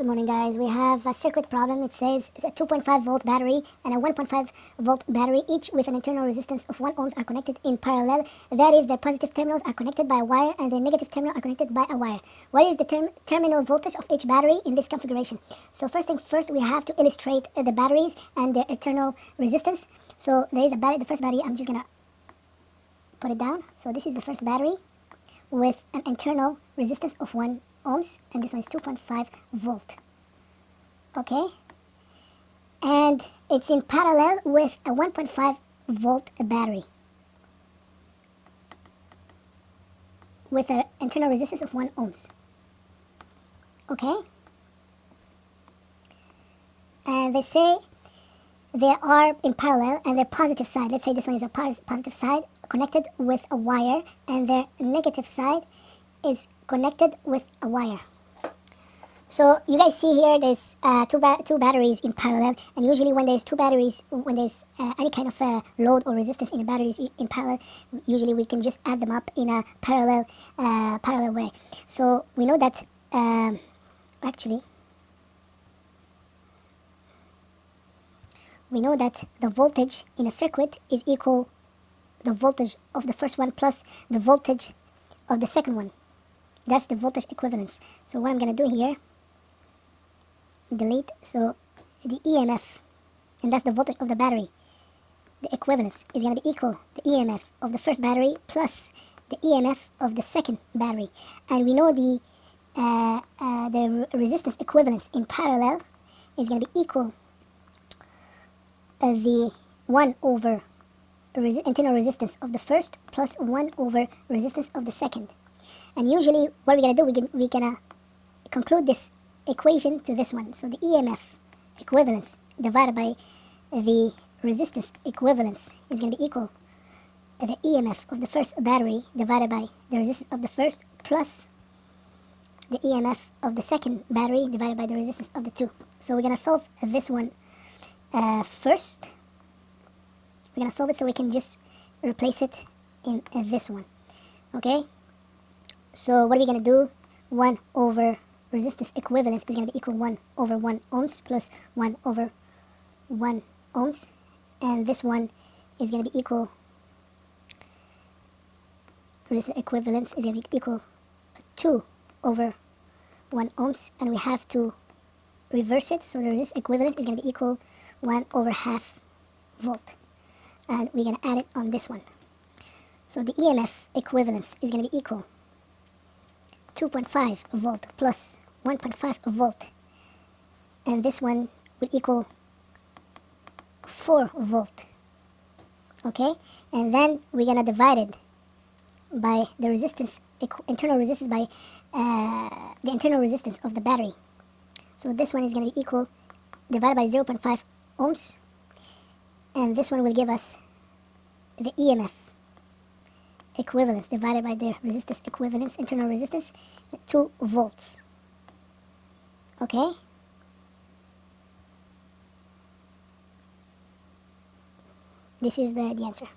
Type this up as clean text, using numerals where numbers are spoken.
morning, guys. We have a circuit problem. It says it's a 2.5 volt battery and a 1.5 volt battery, each with an internal resistance of 1 ohms, are connected in parallel. That is, their positive terminals are connected by a wire and their negative terminal are connected by a wire. What is the terminal voltage of each battery in this configuration? So first thing first, we have to illustrate the batteries and their internal resistance. So there is a battery. The first battery, I'm just gonna put it down. So this is the first battery with an internal resistance of 1 ohms, and this one is 2.5 volt. Okay, and it's in parallel with a 1.5 volt battery with an internal resistance of 1 ohms. Okay, and they say they are in parallel, and their positive side, let's say this one is a positive side, connected with a wire, and their negative side is connected with a wire. So you guys see here there's two batteries in parallel, and usually when there's two batteries, when there's any kind of load or resistance in the batteries in parallel, usually we can just add them up in a parallel way. So we know that we know that the voltage in a circuit is equal the voltage of the first one plus the voltage of the second one. That's the voltage equivalence. So what I'm going to do here, delete, so the EMF, and that's the voltage of the battery, the equivalence is going to be equal the EMF of the first battery plus the EMF of the second battery. And we know the resistance equivalence in parallel is going to be equal the 1 over internal resistance of the first plus 1 over resistance of the second. And usually what we're going to do, we're going to conclude this equation to this one. So the EMF equivalence divided by the resistance equivalence is going to be equal the EMF of the first battery divided by the resistance of the first plus the EMF of the second battery divided by the resistance of the two. So we're going to solve this one first. We're going to solve it so we can just replace it in this one. Okay, so what are we going to do? 1 over resistance equivalence is going to be equal 1 over 1 ohms plus 1 over 1 ohms, and this one is going to be equal, resistance equivalence is going to be equal 2 over 1 ohms, and we have to reverse it, so the resistance equivalence is going to be equal 1 over half volt, and we're going to add it on this one. So the EMF equivalence is going to be equal 2.5 volt plus 1.5 volt, and this one will equal 4 volt. Okay, and then we're going to divide it by the resistance, internal resistance, by the internal resistance of the battery. So this one is going to be equal, divided by 0.5 ohms, and this one will give us the EMF equivalence divided by the resistance equivalence, internal resistance, 2 volts. Okay, this is the answer.